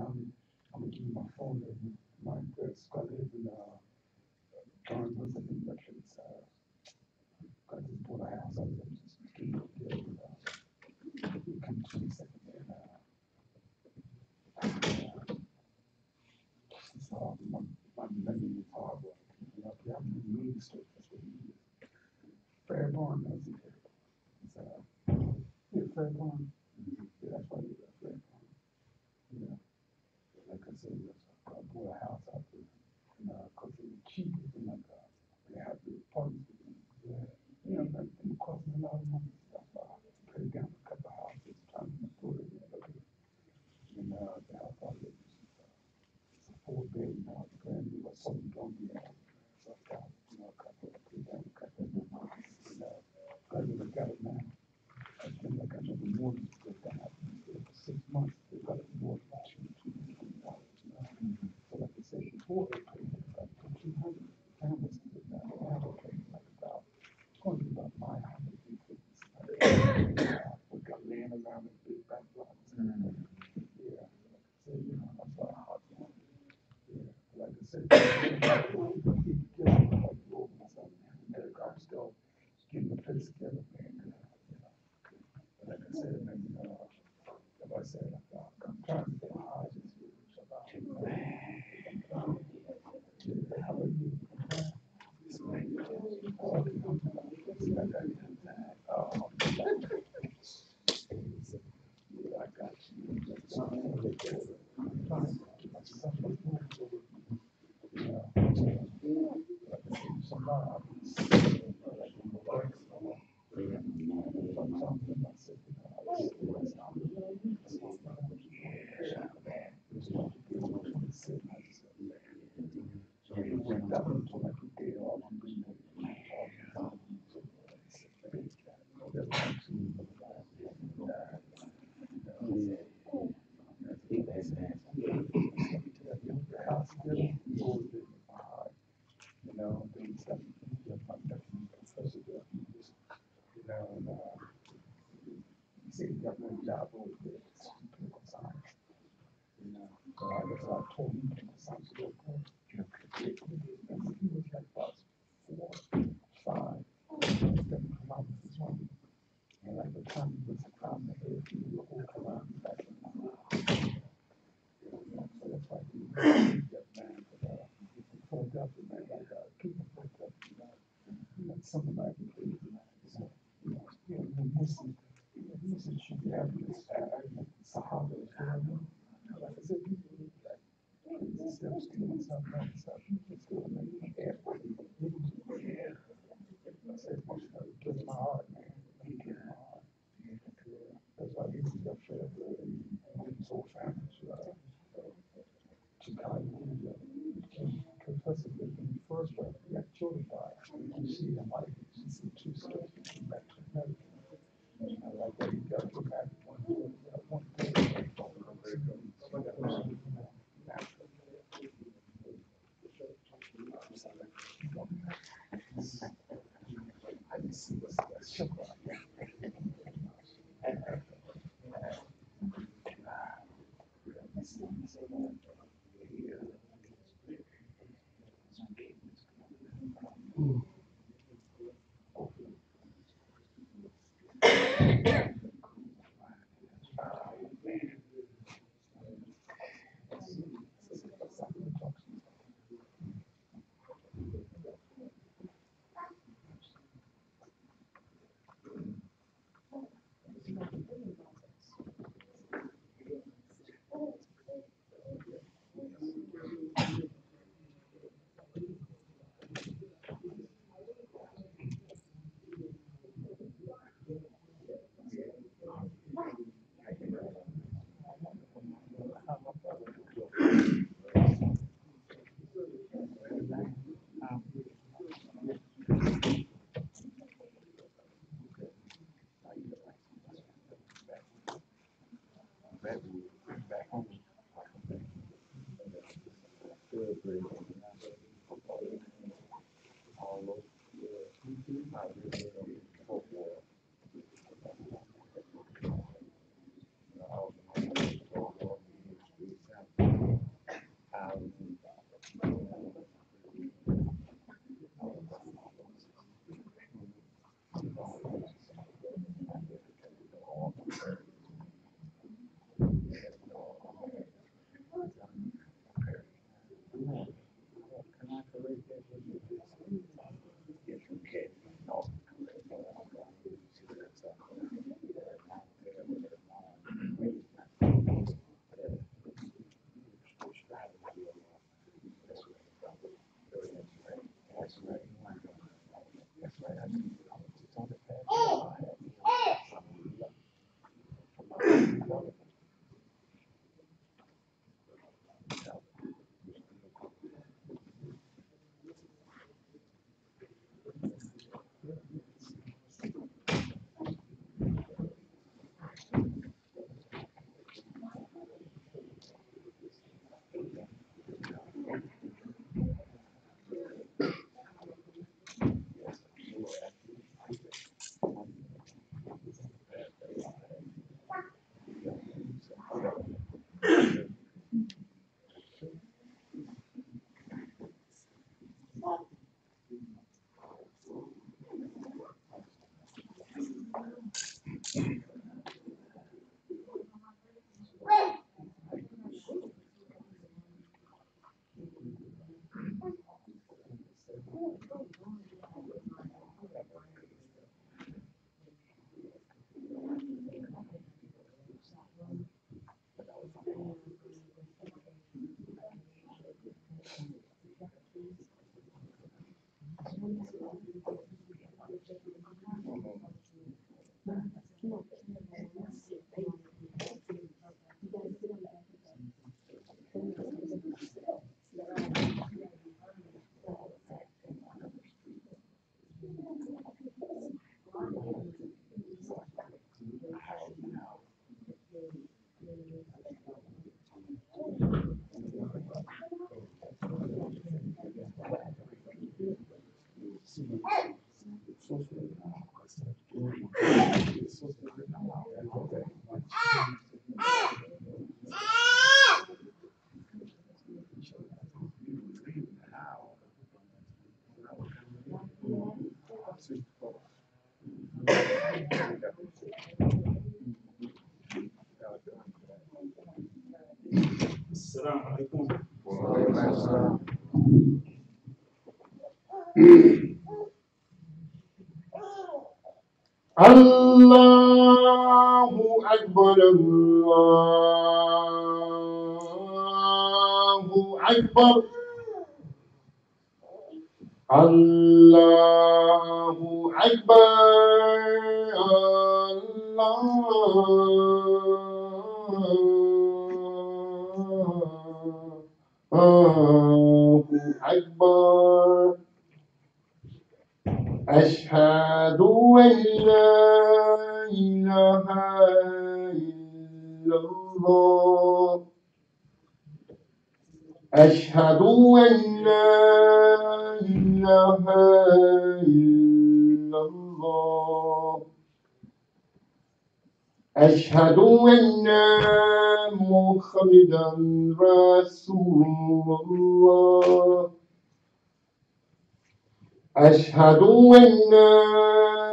I'm gonna give you my phone number. My address. I live in John was in the Veterans. I just bought a house. I was just getting together. Come 22nd. It's hard. My memory is hard. You know, I'm in the mean state. That's what he is. Fairborn knows it. It's yeah, Fairborn. Yeah, that's why you got Fairborn. Yeah, like I said, I bought a house out there, and cause it was cheap, and like they have the apartments. Yeah, you know, like it costing a lot of money. Stuff. Pay down a couple of houses, trying to afford it. And the house I live in, it's a 4 bedroom house, brand new. I sold it on the so I got, you know, pay down a couple of months. And I really got it now. I think like I know the mortgage is going to happen for 6 months. They got it more than $200. So like I said before, they paid like 200. Families did that. Now they pay like about, it's going to be about 900. We got land around the big back blocks. Yeah. So, you know, that's why I hard one. Yeah. Like I said, I'm still getting the place together, man. Like I said, man, like I said, I'm trying to get high this year. How about you? Yeah, I got you. I'm trying to get myself you know, doing stuff. My nephew, professor, you know, and he said he got no job over there. It's political science. You know, so I guess I told him political science to go for. He was like about 4, 5, 7 kilometers from me. And like the time he was around the head, he was all around the back. So that's why he that man. But Philadelphia, man, like people Philadelphia, you know, something like it. So, you know, Muslim should be having this Sahaba as well. Like I said, people like steps doing something like stuff. People still make airport. Yeah. I said, most of it gets my heart, man. It gets my heart. That's why he was up there and his whole family. Chicago, Professor lived in the first place. He had children die. You see him like you see 2 sisters came back to America. I like that he got to back one thing. I didn't see what's that sugar. Assalamu alaikum. الله أكبر الله أكبر الله أكبر الله أكبر أشهد أن لا إله إلا الله أشهد أن لا إله إلا الله أشهد أن محمدا رسول الله أشهد أن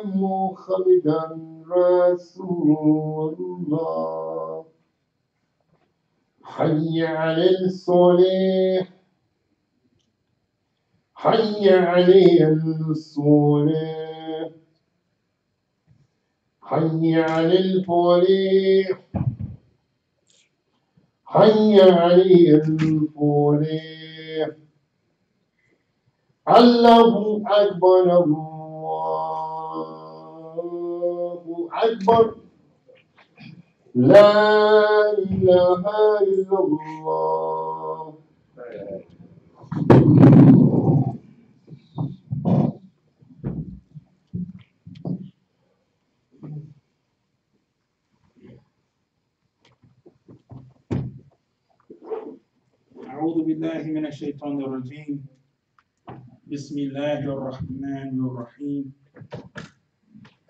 محمدا رسول الله حي على الصلاة حي على الصلاة حي على الفلاح حي على الفلاح الله أكبر الله أكبر لا إله إلا الله أعوذ بالله من الشيطان الرجيم. بسم الله الرحمن الرحيم.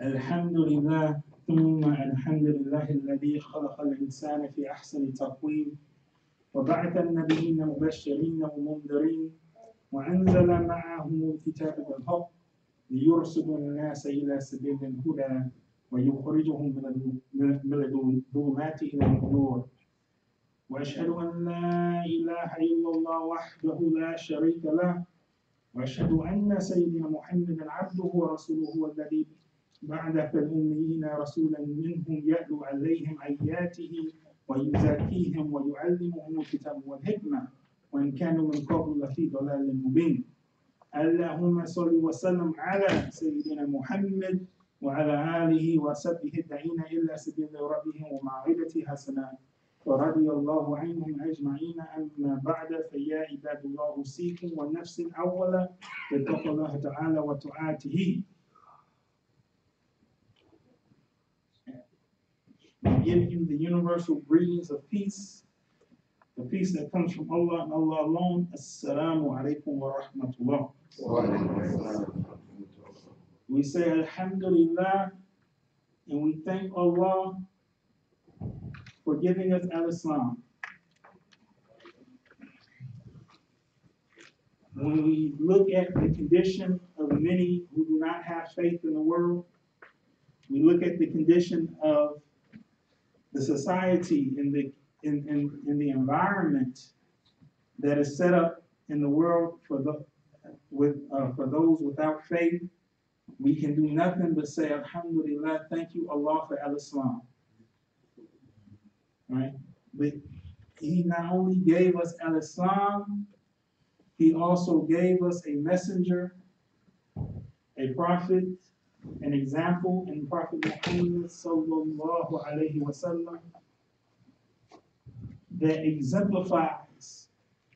الحمد لله ثم الحمد لله الذي خلق الإنسان في أحسن تقويم وبعث النبيين مبشرين ومنذرين وأنزل معهم الكتاب بالحق ليرشد الناس إلى سبيل الهدى ويخرجهم من الظلمات إلى النور وأشهد أن لا إله إلا الله وحده لا شريك له وأشهد أن سيدنا محمدا عبده ورسوله الذي بعث في الأميين رسولا منهم يتلو عليهم آياته ويزكيهم ويعلمهم الكتاب والحكمة وإن كانوا من قبل لفي ضلال مبين. اللهم صل وسلم على سيدنا محمد وعلى آله وصحبه الداعين إلى سبيل ربهم وموعظة حسنة ورضي الله عنهم أجمعين. أما بعد فيا عباد الله أوصيكم والنفس أولا بتقوى الله تعالى وطاعته. I give you the universal greetings of peace, the peace that comes from Allah and Allah alone. Assalamu alaikum wa rahmatullah. We say Alhamdulillah and we thank Allah for giving us al-Islam. When we look at the condition of many who do not have faith in the world, we look at the condition of the society in the environment that is set up in the world for those without faith, we can do nothing but say Alhamdulillah, thank you Allah for al-Islam. Right? But He not only gave us al-Islam, He also gave us a messenger, a prophet, an example in Prophet Muhammad sallallahu alaihi wasallam that exemplifies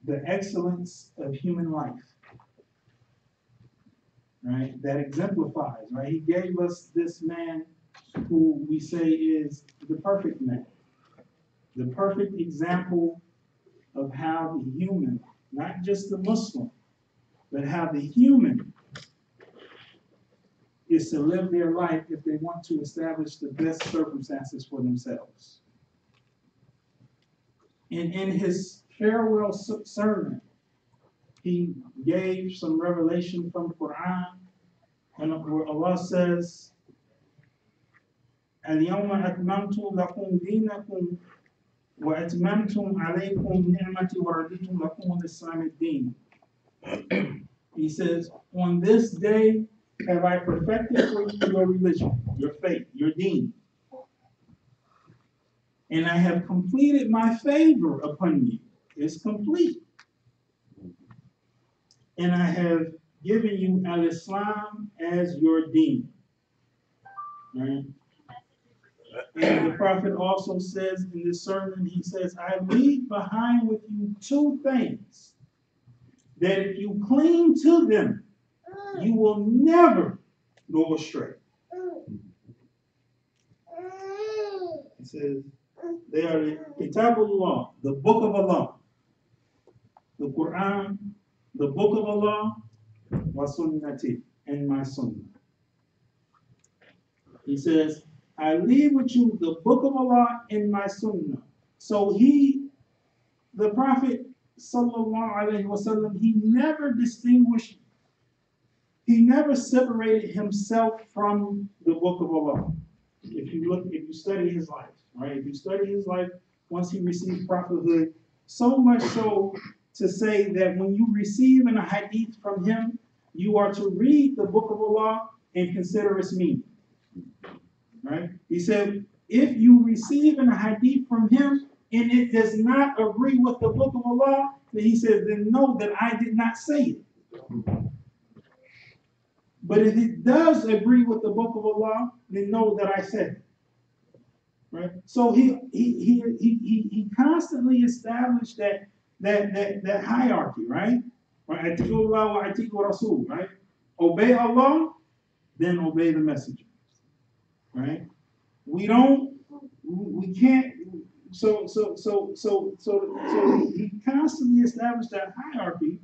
the excellence of human life. Right? That exemplifies, right? He gave us this man who we say is the perfect man, the perfect example of how the human, not just the Muslim, but how the human is to live their life if they want to establish the best circumstances for themselves. And in his farewell sermon, he gave some revelation from the Quran, and where Allah says, اليوم أكملت لكم دينكم وَأَتْمَمْتُمْ عَلَيْكُمْ نِعْمَتِي وَرَضِيتُ لَكُمُ الْإِسْلَامَ الدِّينَ. He says, on this day have I perfected for you your religion, your faith, your deen. And I have completed my favor upon you. It's complete. And I have given you al-Islam as your deen. Right? And the Prophet also says in this sermon, he says, I leave behind with you two things, that if you cling to them, you will never go astray. He says, they are the Kitabullah, the book of Allah, the Quran, the book of Allah, wa sunnati, and my sunnah. He says, I leave with you the book of Allah and my sunnah. So the Prophet sallallahu alaihi wasallam, he never distinguished, he never separated himself from the book of Allah. If you study his life, right? If you study his life, once he received prophethood, so much so to say that when you receive a hadith from him, you are to read the book of Allah and consider its meaning. Right? He said, if you receive a hadith from him and it does not agree with the book of Allah, then he says, then know that I did not say it. But if it does agree with the book of Allah, then know that I said it. Right? So he constantly established that hierarchy, right? Right? Atiqullah wa atiqu Rasul, right? Obey Allah, then obey the messenger. Right? We can't. So he constantly established that hierarchy.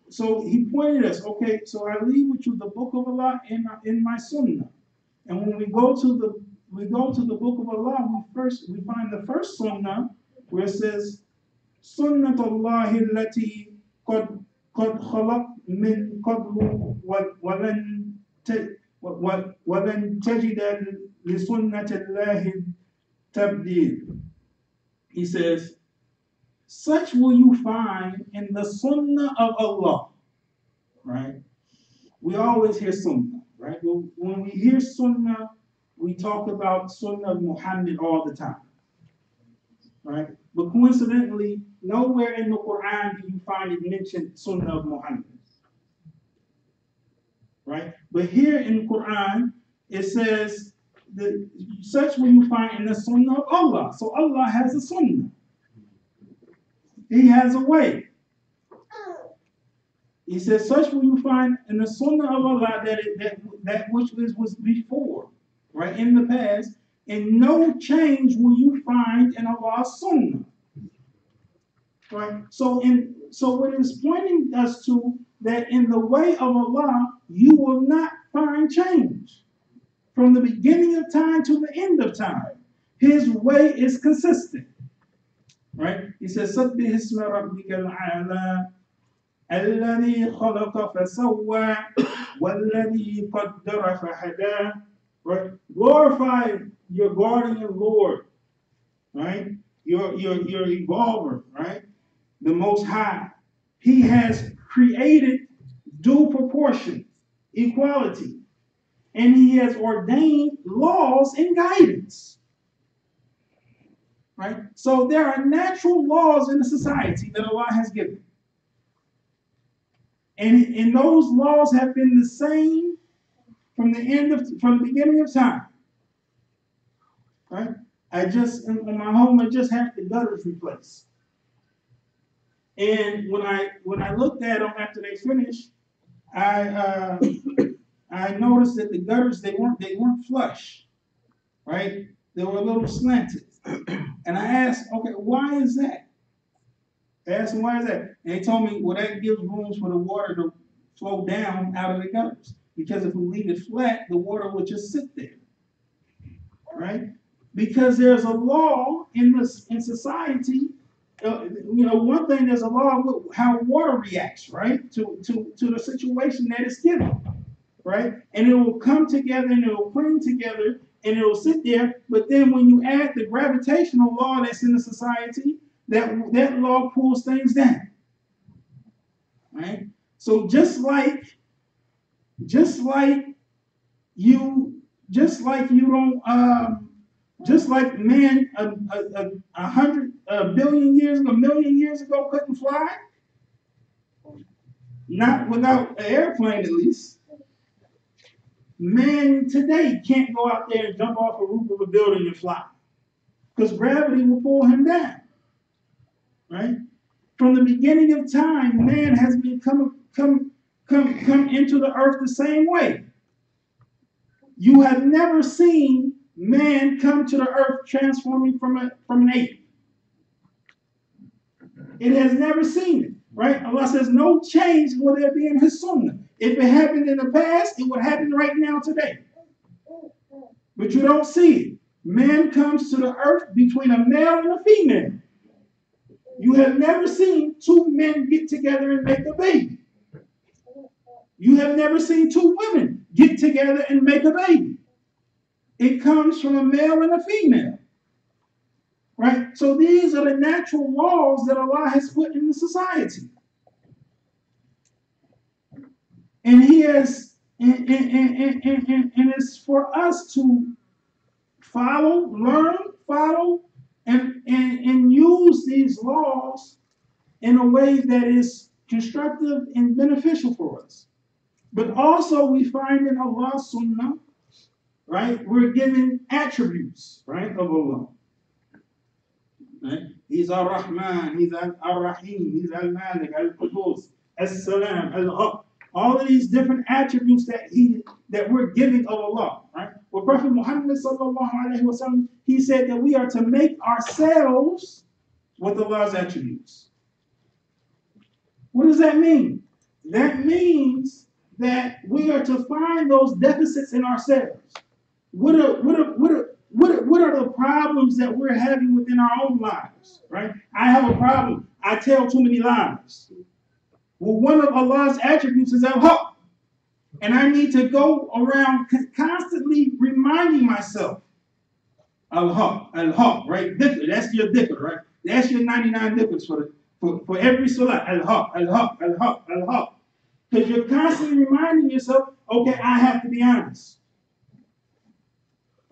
So he pointed us, okay, so I leave with you the book of Allah in my sunnah. And when we go to the book of Allah, we find the first sunnah where it says, Sunnatullahi allati qad khalaq min qablu walan tajida li sunnatillahi tabdil. He says, such will you find in the sunnah of Allah, right? We always hear sunnah, right? When we hear sunnah, we talk about sunnah of Muhammad all the time, right? But coincidentally, nowhere in the Quran do you find it mentioned sunnah of Muhammad, right? But here in the Quran, it says, such will you find in the sunnah of Allah. So Allah has a sunnah. He has a way. He says, such will you find in the sunnah of Allah that which was before, right, in the past, and no change will you find in Allah's sunnah. Right? So what it's pointing us to, that in the way of Allah, you will not find change. From the beginning of time to the end of time, his way is consistent. Right? He says, Sabbih isma rabbika al-a'la, alladhi khalaqa fasawwa, walladhi qaddara fahada. Right? Glorify your guardian Lord, right? Your evolver, right? The Most High. He has created due proportion, equality, and he has ordained laws and guidance. Right? So there are natural laws in the society that Allah has given. And those laws have been the same from the beginning of time. Right? On my home, I just had the gutters replaced. And when I looked at them after they finished, I noticed that the gutters they weren't flush. Right? They were a little slanted. And I asked, okay, why is that? I asked them, why is that? And they told me, well, that gives room for the water to flow down out of the gutters. Because if we leave it flat, the water will just sit there. Right? Because there's a law in society. One thing, there's a law of how water reacts, right, to the situation that it's given. Right? And it will come together and it will cling together. and it'll sit there. But then when you add the gravitational law that's in the society, that law pulls things down. Right? So just like man a million years ago couldn't fly, not without an airplane at least. Man today can't go out there and jump off a roof of a building and fly, because gravity will pull him down. Right? From the beginning of time, man has been come into the earth the same way. You have never seen man come to the earth transforming from an ape. It has never seen it, right? Allah says no change will there be in His Sunnah. If it happened in the past, it would happen right now today. But you don't see it. Man comes to the earth between a male and a female. You have never seen two men get together and make a baby. You have never seen two women get together and make a baby. It comes from a male and a female. Right? So these are the natural laws that Allah has put in the society. And He has, and it's for us to learn, and use these laws in a way that is constructive and beneficial for us. But also we find in Allah's Sunnah, right, we're given attributes, right, of Allah. Right? He's Ar-Rahman, He's Ar-Rahim, He's Al-Malik, Al-Qudus, As-Salam, Al-Haq. All of these different attributes that we're giving of Allah. Right? Well, Prophet Muhammad sallallahu alaihi wasallam, he said that we are to make ourselves with Allah's attributes. What does that mean? That means that we are to find those deficits in ourselves. What are the problems that we're having within our own lives? Right? I have a problem. I tell too many lies. Well, one of Allah's attributes is al-haq. And I need to go around constantly reminding myself, al-haq, right? Dhikr, that's your dhikr, right? That's your 99 dhikrs for every salah. Al-haq, al-haq, al-haq, al-haq. Because you're constantly reminding yourself, okay, I have to be honest.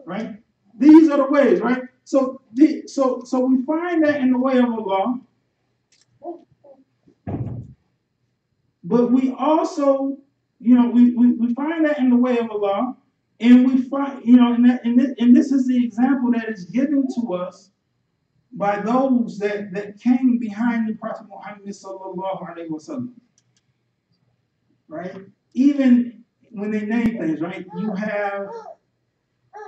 Right? These are the ways, right? So we find that in the way of Allah. But we also, we find that in the way of Allah, and we find, and this is the example that is given to us by those that came behind the Prophet Muhammad sallallahu alaihi wasallam. Right? Even when they name things, right? You have,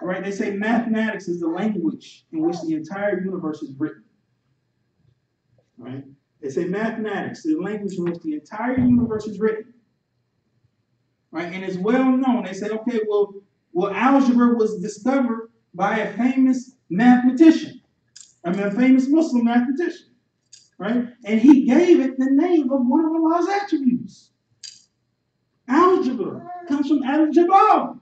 right? They say mathematics is the language in which the entire universe is written. Right? They say mathematics is the language in which the entire universe is written. Right? And it's well known. They say, okay, well, algebra was discovered by a famous mathematician. A famous Muslim mathematician. Right? And he gave it the name of one of Allah's attributes. Algebra comes from al-jabal.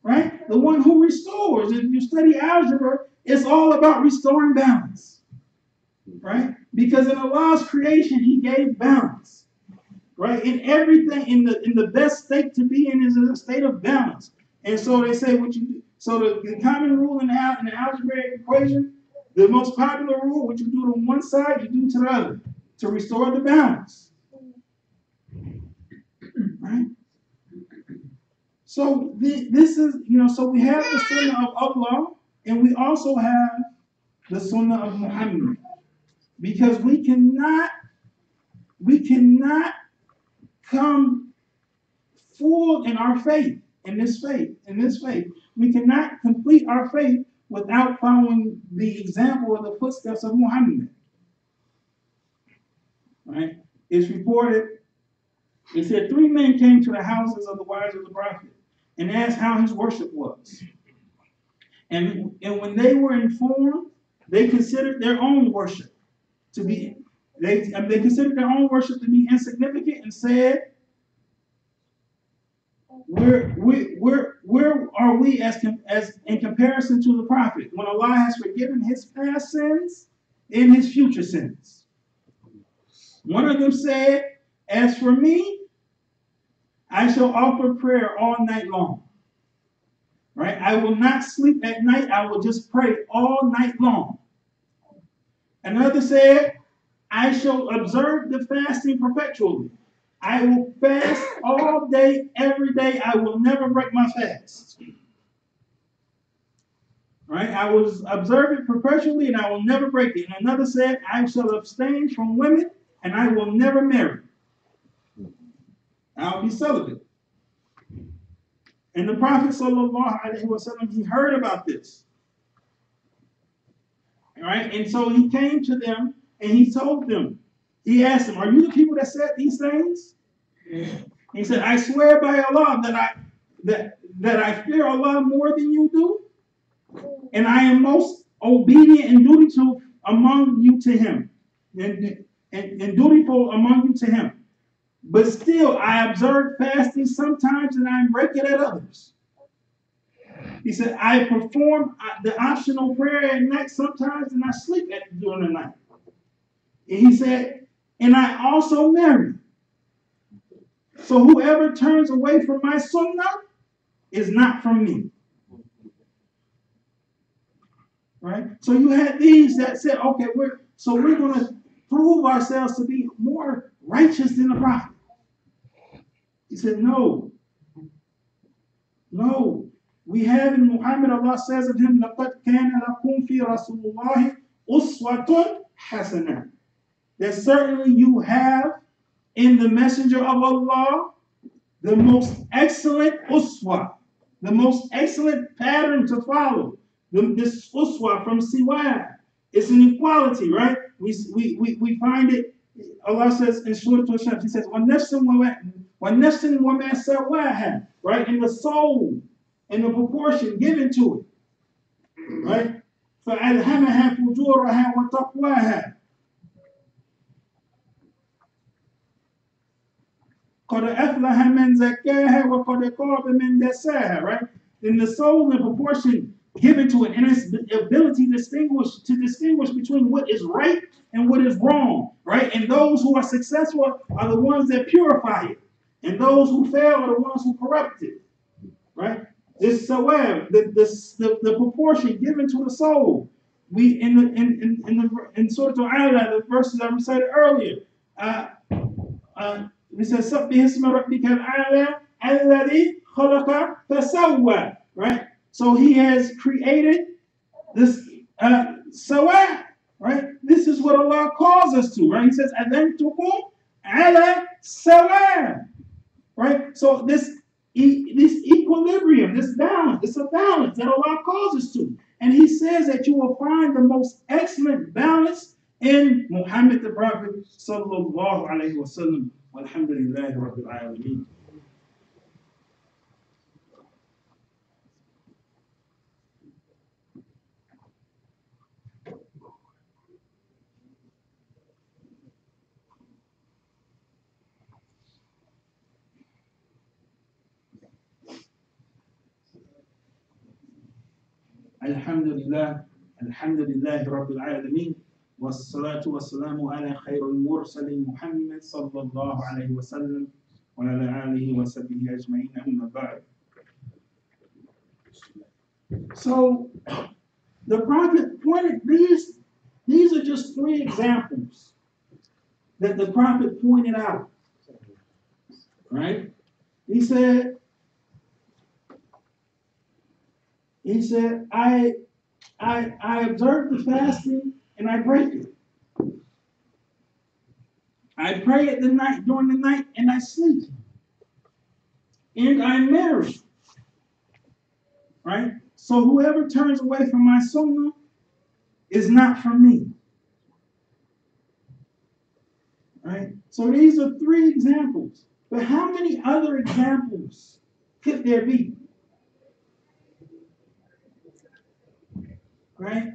Right? The one who restores. If you study algebra, it's all about restoring balance. Right? Because in Allah's creation, He gave balance. Right? In everything, in the best state to be in is a state of balance. And so they say the common rule in the algebraic equation, the most popular rule, what you do to one side, you do to the other, to restore the balance. Right? So this is, so we have the Sunnah of Allah, and we also have the Sunnah of Muhammad. Because we cannot come full in our faith, in this faith. We cannot complete our faith without following the example of the footsteps of Muhammad. Right? It's reported, it said 3 men came to the houses of the wives of the Prophet and asked how his worship was. And when they were informed, they considered their own worship to be, they considered their own worship to be insignificant and said, where are we as in comparison to the prophet when Allah has forgiven his past sins and his future sins? One of them said, "As for me, I shall offer prayer all night long." Right? I will not sleep at night. I will just pray all night long. Another said, "I shall observe the fasting perpetually. I will fast all day, every day. I will never break my fast." Right? I will observe it perpetually and I will never break it. And another said, "I shall abstain from women and I will never marry. I'll be celibate." And the Prophet ﷺ, he heard about this. Right? And so he came to them and he told them, he asked them, "Are you the people that said these things?" He said, "I swear by Allah that I fear Allah more than you do, and I am most obedient and dutiful among you to him, and dutiful among you to him. But still, I observe fasting sometimes and I break it at others." He said, "I perform the optional prayer at night sometimes and I sleep during the night." And he said, "And I also marry. So whoever turns away from my sunnah is not from me." Right? So you had these that said, okay, we're going to prove ourselves to be more righteous than the prophet. He said, no. We have in Muhammad, Allah says of him, لَقَدْ كَانَ لَكُمْ فِي رَسُولِ اللَّهِ أُسْوَةٌ حَسَنَةٌ. That certainly you have in the messenger of Allah the most excellent uswa, the most excellent pattern to follow. This uswa from siwak, it's an equality, right? We find it. Allah says in Surah Al-Shams, He says, وَنَفْسٍ وَمَا سَوَاهَا, right? In the soul, in the proportion given to it, right? فَأَلْهَمَهَا فُجُورَهَا وَتَقْوَاهَا. قَدْ أَفْلَحَ مَنْ زَكَّاهَا وَقَدْ خَابَ مَنْ دَسَّاهَا, right? In the soul and proportion given to it, and its ability to distinguish between what is right and what is wrong, right? And those who are successful are the ones that purify it, and those who fail are the ones who corrupt it, right? This sawab, the proportion given to the soul. We in Surah Al-Ala, the verses I recited earlier, we said, "Sabbih isma rabbika al-a'la alladhi khalaqa fasawwa," right? So he has created this sawa, right? This is what Allah calls us to, right? He says, "Adantukum ala sawa," right? So this equilibrium, this balance, it's a balance that Allah calls us to. And he says that you will find the most excellent balance in Muhammad the Prophet sallallahu alayhi wa sallam. Walhamdulillahi rabbil alameen. Alhamdulillah, alhamdulillahi rabbil alameen. والصلاة والسلام على خير المرسلين محمد صلى الله عليه وسلم وعلى آله وصحبه أجمعين أما بعد. So the Prophet pointed these are just 3 examples that the Prophet pointed out. Right? He said I observe the fasting and I break it. I pray at the night during the night and I sleep. And I marry. Right? So whoever turns away from my sunnah is not from me. Right? So these are 3 examples. But how many other examples could there be? Right?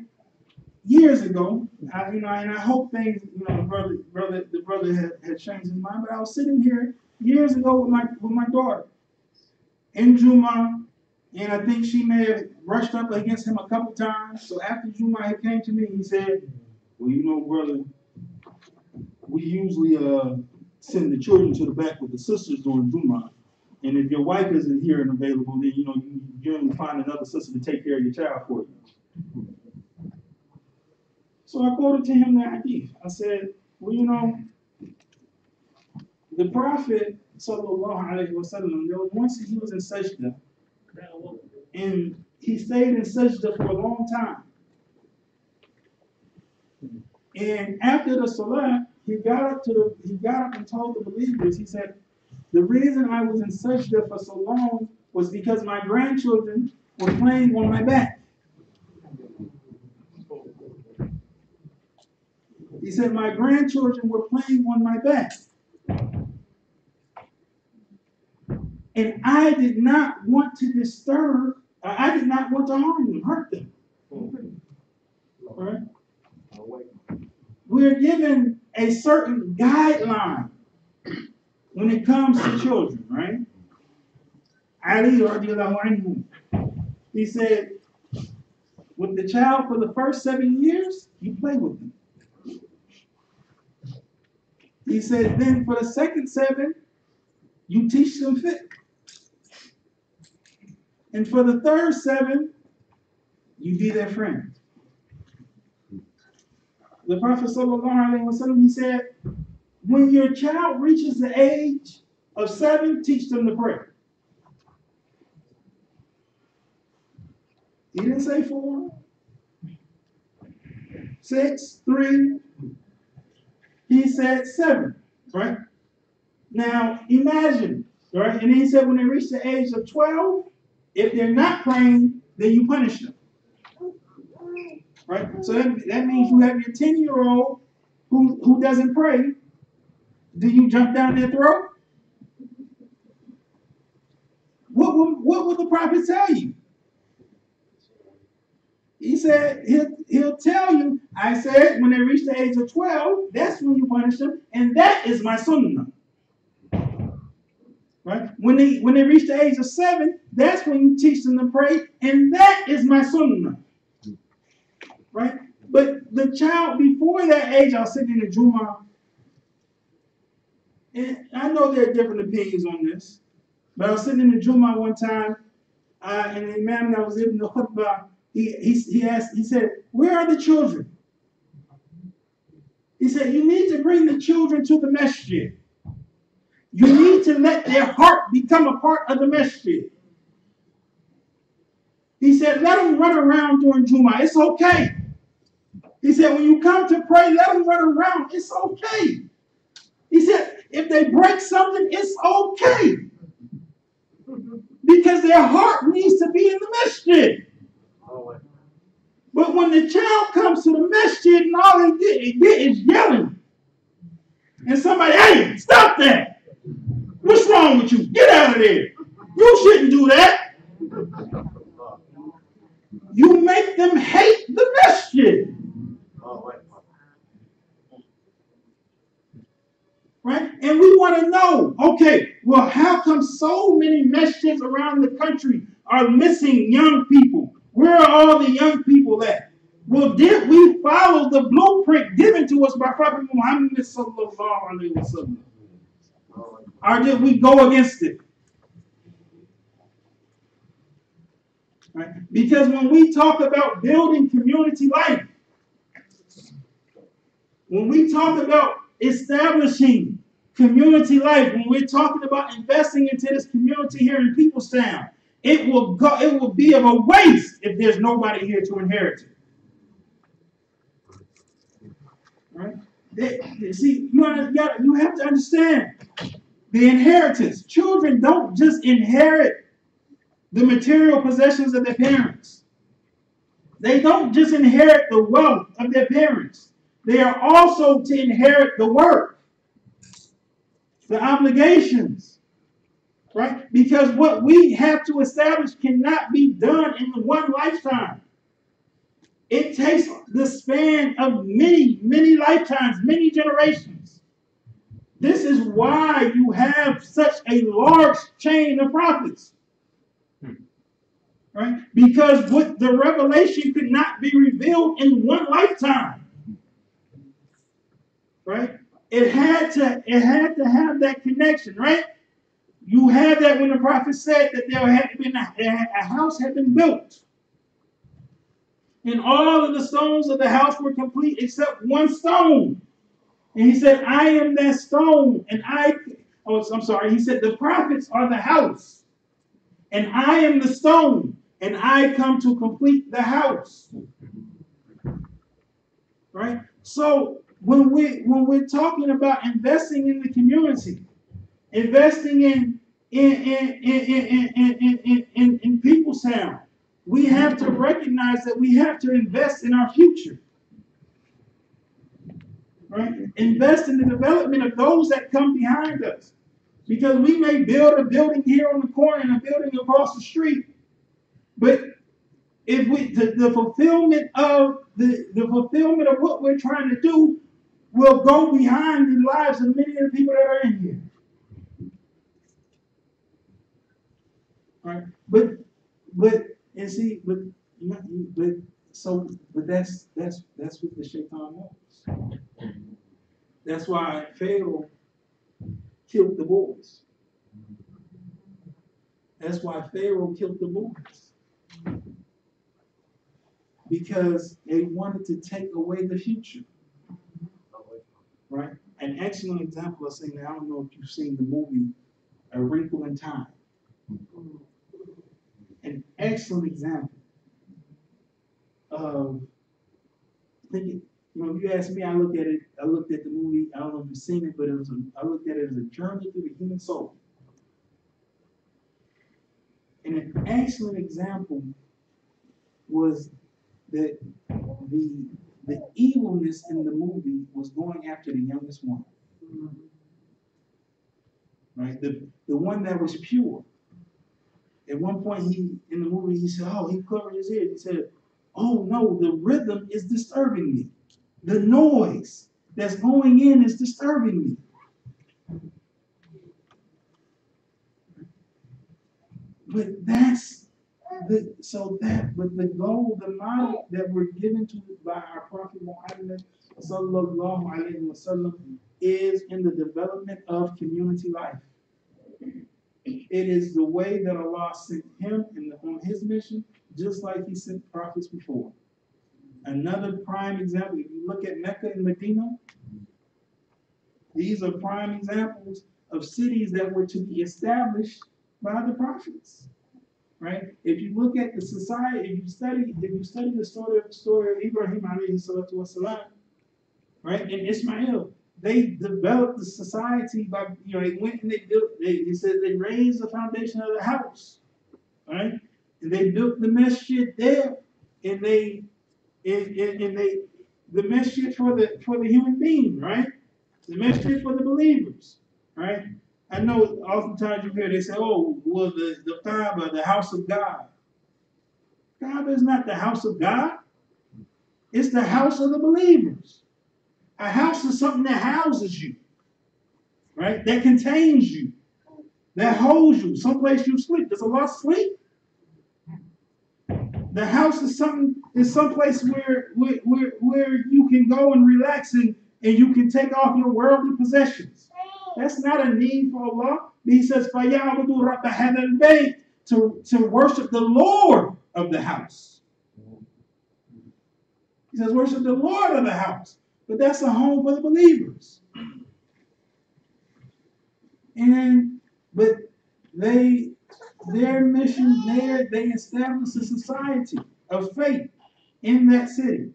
Years ago, and I hope things, the brother had changed his mind. But I was sitting here years ago with my daughter, in Jumuah, and I think she may have brushed up against him a couple times. So after Jumuah, he came to me and he said, well, you know, brother, we usually send the children to the back with the sisters during Jumuah. And if your wife isn't here and available, then, you know, you generally find another sister to take care of your child for you. So I quoted to him the hadith. I said, well, you know, the Prophet, sallallahu alaihi wasallam, there was once he was in sajda, and he stayed in sajda for a long time. And after the salah, he got up and told the believers, he said, the reason I was in sajda for so long was because my grandchildren were playing on my back. He said, my grandchildren were playing on my back. And I did not want to disturb, I did not want to harm them, hurt them. All right? We're given a certain guideline when it comes to children, right? Ali radiallahu anhu, he said, with the child for the first 7 years, you play with them. He said, then for the second 7, you teach them fiqh. And for the third 7, you be their friend. The Prophet sallallahu alaihi wasallam, he said, when your child reaches the age of 7, teach them to pray. He didn't say 4, 6, 3. He said 7, right? Now imagine, right? And then he said when they reach the age of 12, if they're not praying, then you punish them. Right? So that means you have your 10-year-old who doesn't pray. Do you jump down their throat? What will the prophet tell you? He said he'll tell you, I said when they reach the age of 12, that's when you punish them, and that is my sunnah. Right? When they reach the age of 7, that's when you teach them to pray, and that is my sunnah. Right? But the child before that age, I was sitting in the Jumuah, and I know there are different opinions on this, but I was sitting in the Jumuah one time, and the Imam that was in the Khutbah, he said, where are the children? He said, you need to bring the children to the masjid. You need to let their heart become a part of the masjid. He said, let them run around during Jumu'ah. It's okay. He said, when you come to pray, let them run around. It's okay. He said, if they break something, it's okay. Because their heart needs to be in the masjid. But when the child comes to the masjid and all they get is yelling, and somebody, hey, stop that. What's wrong with you? Get out of there. You shouldn't do that. You make them hate the masjid. Right? And we want to know, okay, well, how come so many masjids around the country are missing young people? Where are all the young people at? Well, did we follow the blueprint given to us by Prophet Muhammad sallallahu alaihi wasallam? Or did we go against it? Right? Because when we talk about building community life, when we talk about establishing community life, when we're talking about investing into this community here in Peoplestown, it will be of a waste if there's nobody here to inherit it. Right? See, you have to understand the inheritance. Children don't just inherit the material possessions of their parents. They don't just inherit the wealth of their parents. They are also to inherit the work, the obligations, right? Because what we have to establish cannot be done in one lifetime. It takes the span of many, many lifetimes, many generations. This is why you have such a large chain of prophets. right? Because what the revelation could not be revealed in one lifetime, right? It had to have that connection, right? You had that when the prophet said that there had been a house had been built, and all of the stones of the house were complete except one stone. And he said, "I am that stone," and I'm sorry. He said, "The prophets are the house, and I am the stone, and I come to complete the house." Right? So when we're talking about investing in the community, investing in people's town, we have to recognize that we have to invest in our future. Right? Invest in the development of those that come behind us. Because we may build a building here on the corner and a building across the street, but if the fulfillment of what we're trying to do will go behind the lives of many of the people that are in here. Right? But that's what the shaitan knows. That's why Pharaoh killed the boys. That's why Pharaoh killed the boys. Because they wanted to take away the future. Right? An excellent example of saying that, I don't know if you've seen the movie A Wrinkle in Time. An excellent example of thinking, if you ask me, I looked at the movie, I don't know if you've seen it, but I looked at it as a journey through the human soul. And an excellent example was that the evilness in the movie was going after the youngest one. Right? The one that was pure. At one point in the movie, he said, he covered his ears. He said, "Oh no, the rhythm is disturbing me. The noise that's going in is disturbing me." But the goal, the model that we're given to by our Prophet Muhammad sallallahu alaihi wasallam is in the development of community life. It is the way that Allah sent him on his mission, just like he sent prophets before. Another prime example, if you look at Mecca and Medina, these are prime examples of cities that were to be established by the prophets. Right? If you look at the society, if you study the story of Ibrahim alayhi salatu wasalam, right, and Ismail, they developed the society by, they went and he said they raised the foundation of the house, right? And they built the masjid there, and the masjid for the human being, right? The masjid for the believers, right? I know oftentimes you hear they say, the Kaaba, the house of God. Kaaba is not the house of God. It's the house of the believers. A house is something that houses you, right? That contains you, that holds you, someplace you sleep. Does Allah sleep? The house is someplace where you can go and relax and you can take off your worldly possessions. That's not a need for Allah. He says, فَيَعْبُدُوا رَبَّ هَذَا الْبَيْتِ, to worship the Lord of the house. He says, worship the Lord of the house. But that's a home for the believers. But their mission there, they established a society of faith in that city.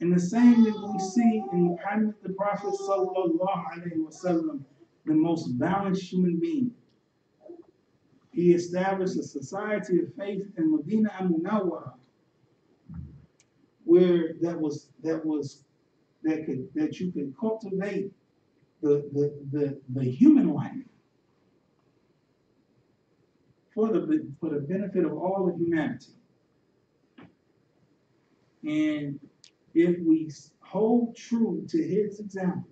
And the same that we see in Muhammad the Prophet sallallahu alaihi wasallam, the most balanced human being. He established a society of faith in Medina al-Munawwara, where that you could cultivate the human life for the benefit of all of humanity. And if we hold true to his example,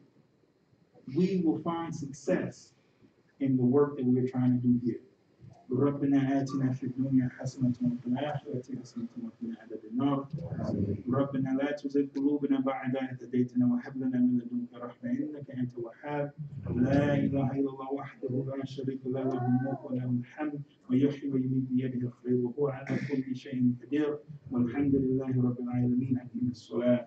we will find success in the work that we're trying to do here. ربنا آتنا في الدنيا حسنة وفي الآخرة حسنة وقنا عذاب النار. ربنا لا تزغ قلوبنا بعد إذ هديتنا وهب لنا من لدنك رحمة إنك أنت الوهاب. لا إله إلا الله وحده لا شريك له، له الملك وله الحمد ويحيي ويميت بيده الخير وهو على كل شيء قدير. والحمد لله رب العالمين. أقيم الصلاة.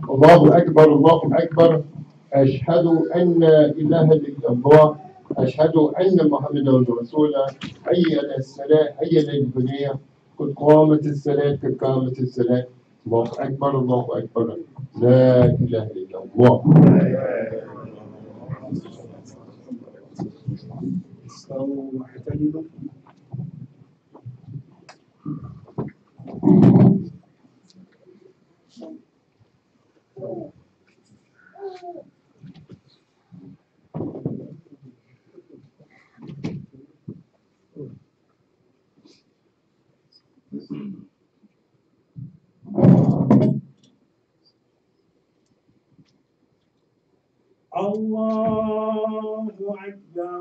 الله أكبر الله أكبر. أشهد أن لا إله إلا الله. أشهد أن محمدا رسول الله. حي على الصلاة حي على الفلاح. قد قامت الصلاة قد قامت الصلاة. الله أكبر الله أكبر. لا إله إلا الله. استووا واعتدلوا. الله أكبر.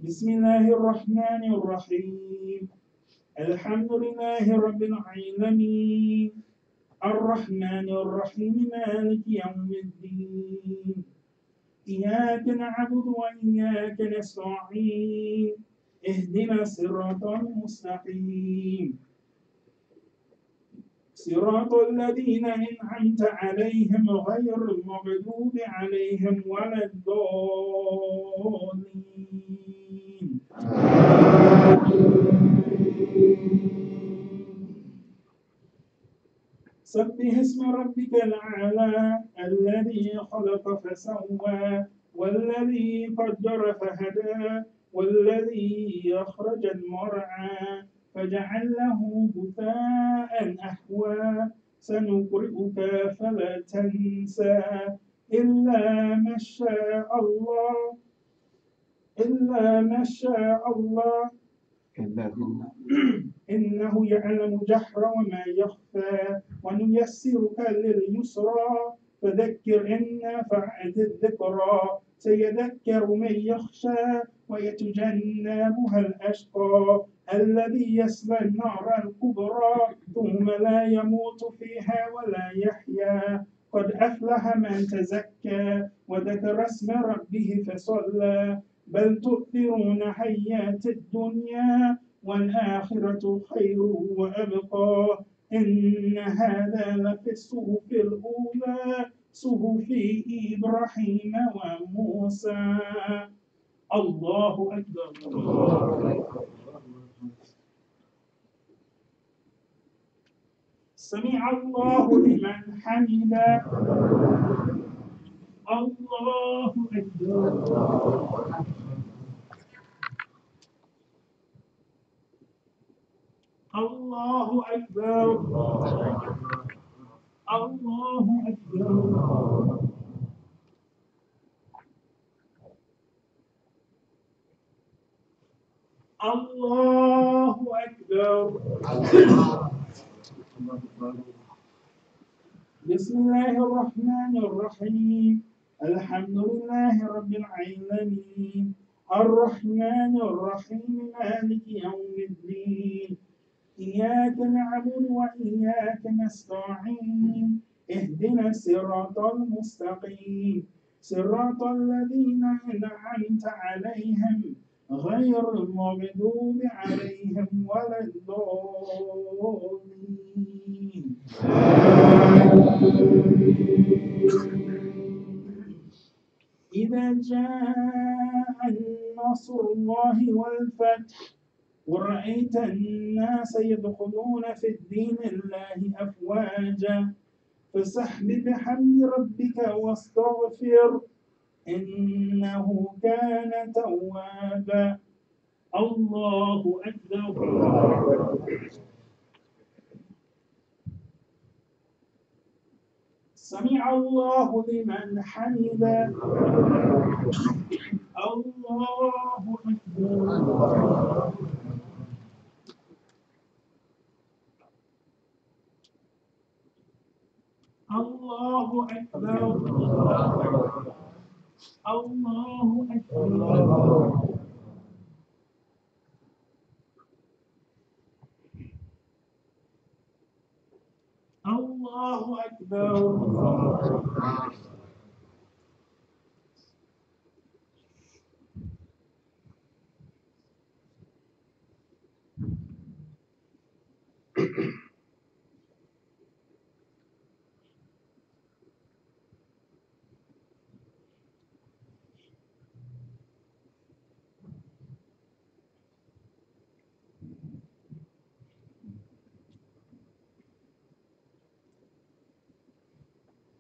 بسم الله الرحمن الرحيم. الحمد لله رب العالمين الرحمن الرحيم مالك يوم الدين. إياك نعبد وإياك نستعين. اهدنا الصراط المستقيم صراط الذين أنعمت عليهم غير المغضوب عليهم ولا الضالين. سبح اسم ربك الأعلى الذي خلق فسوى والذي قدر فهدى والذي أخرج المرعى فجعله غثاء أحوى. سنقرئك فلا تنسى إلا ما شاء الله إنه يعلم الجهر وما يخفى. ونيسرك لليسرى فذكر إن نفعت الذكرى. سيذكر من يخشى ويتجنبها الأشقى الذي يصلى النار الكبرى ثم لا يموت فيها ولا يحيا. قد أفلح من تزكى وذكر اسم ربه فصلى. بل تؤثرون حياة الدنيا والآخرة خير وأبقى. إن هذا لفي الصحف الأولى صحف إبراهيم وموسى. الله أكبر. سمع الله لمن حمده. الله أكبر. الله أكبر. الله أكبر. الله أكبر. بسم الله الرحمن الرحيم. الحمد لله رب العالمين الرحمن الرحيم مالك يوم الدين. إياك نعبد وإياك نستعين. اهدنا الصراط المستقيم صراط الذين أنعمت عليهم غير المغضوب عليهم ولا الضالين. إذا جاء نصر الله والفتح ورأيت الناس يدخلون في الدين الله أفواجا فسبح بحمد ربك واستغفر إنه كان توابا. الله أكبر. سمع الله لمن حمده. الله أكبر. Allahu Akbar. Allahu Akbar. Allahu Akbar.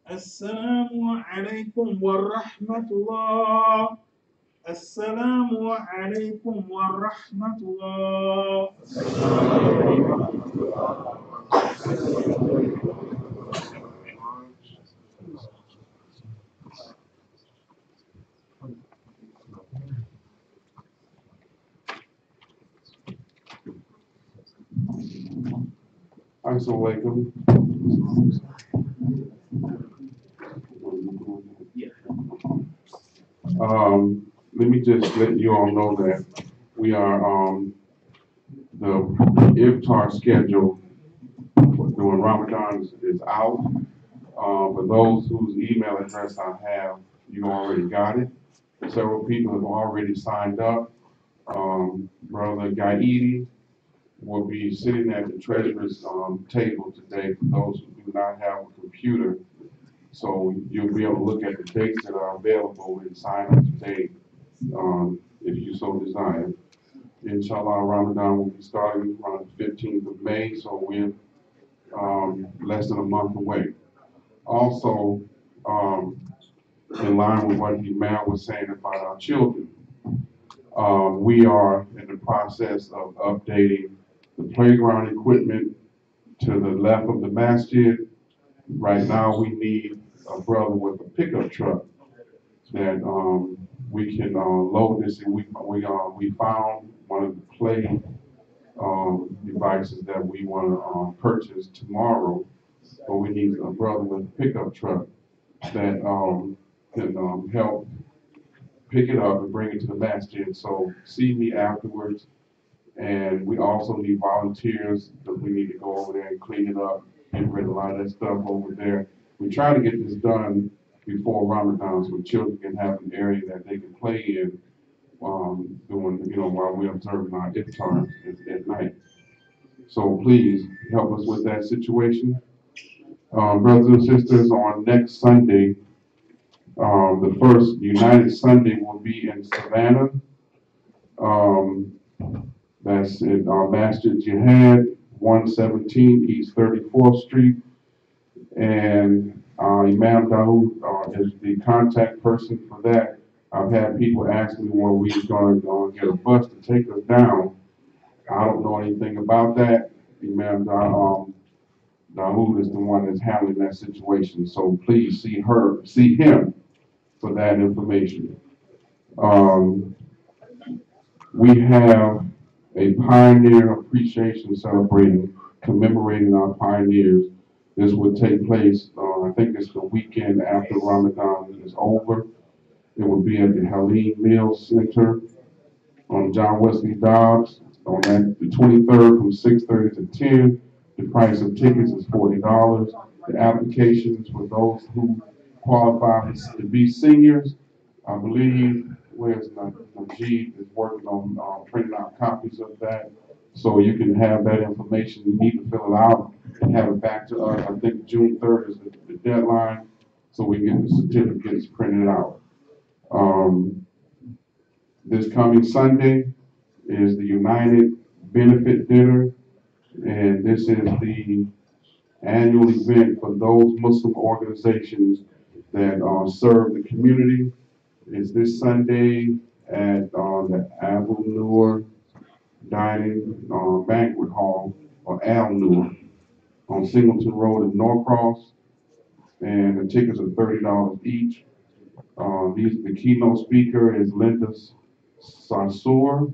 Assalamu alaikum wa rahmatullah. Assalamu alaikum wa rahmatullah. Assalamu alaikum. Let me just let you all know that we are the iftar schedule during Ramadan is out. For those whose email address I have, you already got it. Several people have already signed up. Brother Gaidi will be sitting at the treasurer's table today for those who do not have a computer. So you'll be able to look at the dates that are available and sign up today if you so desire. Inshallah, Ramadan will be starting on the 15th of May, so we're less than a month away. Also, in line with what Imam was saying about our children, we are in the process of updating the playground equipment to the left of the masjid. Right now, we need a brother with a pickup truck that we can load this in. We found one of the play devices that we want to purchase tomorrow, but we need a brother with a pickup truck that can help pick it up and bring it to the masjid. So see me afterwards. And we also need volunteers because we need to go over there and clean it up, get rid of a lot of that stuff over there. We try to get this done before Ramadan so children can have an area that they can play in while we're observing our iftar at night. So please help us with that situation. Brothers and sisters, on next Sunday, the first United Sunday will be in Savannah. Um, That's at Masjid Jihad, 117 East 34th Street. And Imam Dawood is the contact person for that. I've had people ask me when we're going to get a bus to take us down. I don't know anything about that. Imam Dawood is the one that's handling that situation. So please see him for that information. We have a pioneer appreciation celebrating, commemorating our pioneers. This will take place, I think it's the weekend after Ramadan is over. It will be at the Halim Mills Center on John Wesley Dobbs on the 23rd from 6:30 to 10. The price of tickets is $40. The applications for those who qualify to be seniors, I believe, where's Najee is working on printing out copies of that. So you can have that information. You need to fill it out and have it back to us. I think June 3rd is the deadline, so we get the certificates printed out. This coming Sunday is the United Benefit Dinner, and this is the annual event for those Muslim organizations that serve the community. It's this Sunday at the Abu Nur Dining Banquet Hall, or Al Nur, on Singleton Road in Norcross, and the tickets are $30 each. The keynote speaker is Linda Sarsour.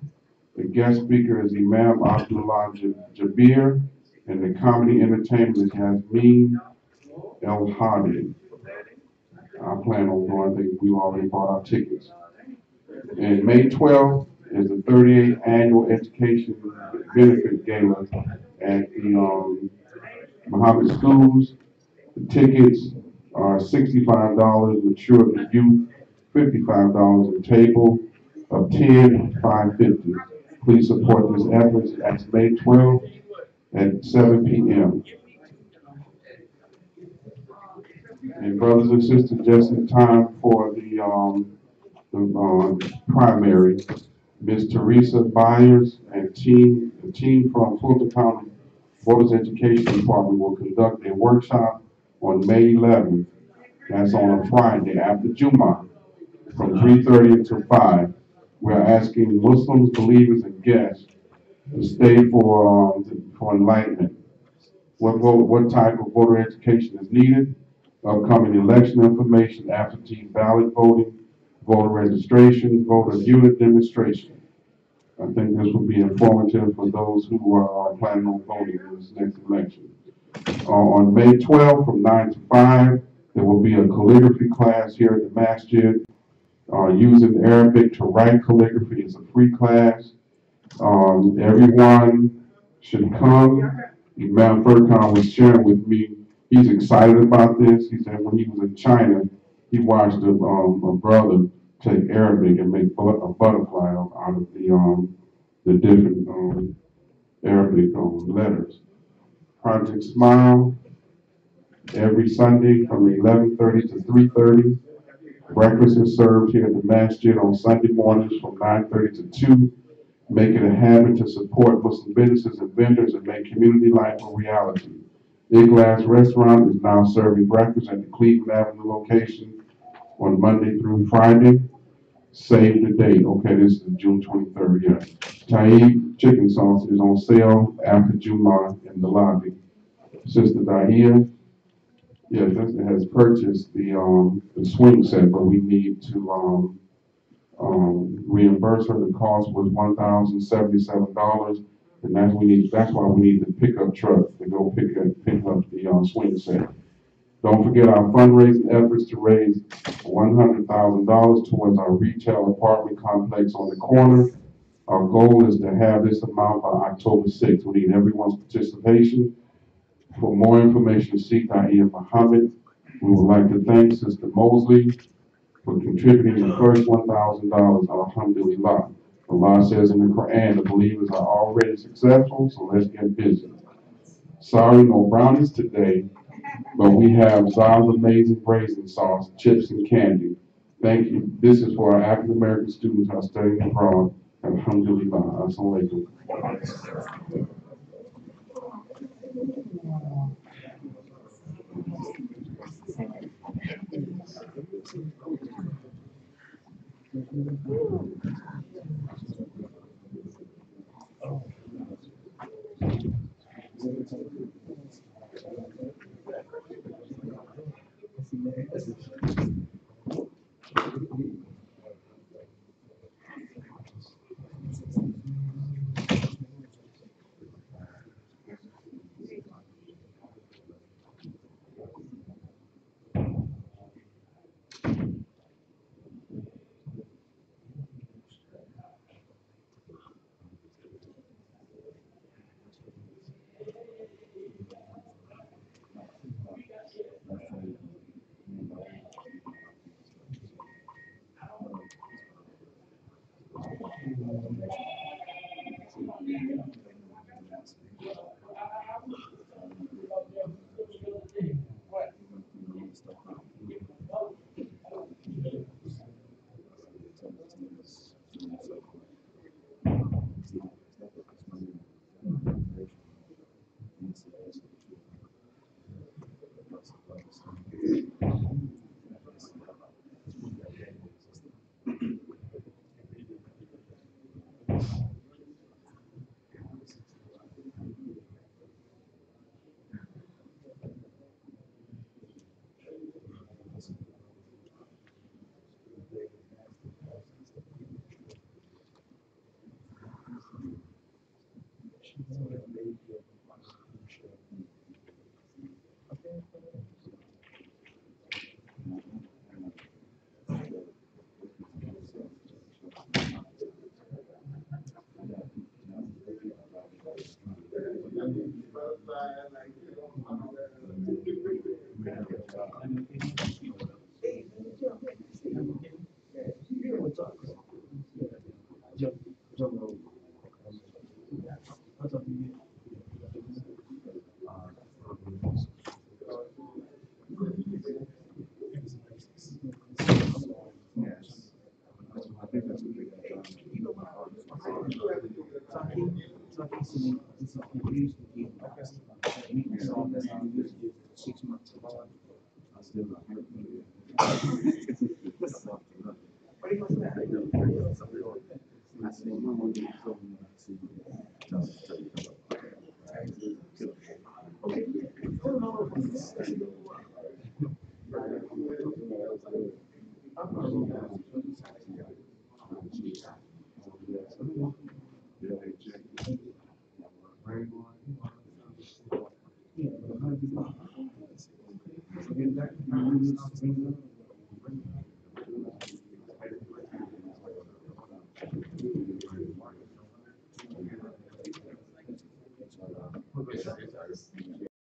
The guest speaker is Imam Abdullah Jabir, and the comedy entertainment is Yasmin El Hadi. I plan on going. I think we already bought our tickets. And May 12th is the 38th annual education benefit gala at the Muhammad schools. The tickets are $65, mature to youth, $55 a table of 10, $5.50. Please support this effort. That's May 12th at 7 p.m. And brothers and sisters, just in time for the primary, Ms. Teresa Byers and the team from Fulton County Voters Education Department will conduct a workshop on May 11th. That's on a Friday after Jumuah from 3:30 until 5. We are asking Muslims, believers, and guests to stay for enlightenment. What type of voter education is needed? Upcoming election information, absentee ballot voting, voter registration, voter unit demonstration. I think this will be informative for those who are planning on voting in this next election. On May 12th from 9 to 5, there will be a calligraphy class here at the masjid. Using Arabic to write calligraphy is a free class. Everyone should come. Imam Furkan was sharing with me, he's excited about this. He said when he was in China, he watched a brother take Arabic and make a butterfly out of the different Arabic letters. Project Smile, every Sunday from 11:30 to 3:30. Breakfast is served here at the masjid on Sunday mornings from 9:30 to 2. Make it a habit to support Muslim businesses and vendors and make community life a reality. Glass Restaurant is now serving breakfast at the Cleveland Avenue location on Monday through Friday. Save the date. Okay, this is June 23rd. Yeah. Taib chicken sauce is on sale after Jumu'ah in the lobby. Sister Dahia, yes, has purchased the swing set, but we need to reimburse her. The cost was $1,077, and that's why we need the pickup truck to go pick up the swing set. Don't forget our fundraising efforts to raise $100,000 towards our retail apartment complex on the corner. Our goal is to have this amount by October 6th. We need everyone's participation. For more information, see Dahia Muhammad. We would like to thank Sister Mosley for contributing the first $1,000. Alhamdulillah. Allah says in the Quran, the believers are already successful, so let's get busy. Sorry, no brownies today, but we have Zal's amazing raisin sauce, chips, and candy. Thank you. This is for our African American students who are studying abroad. Alhamdulillah. Assalamu alaikum.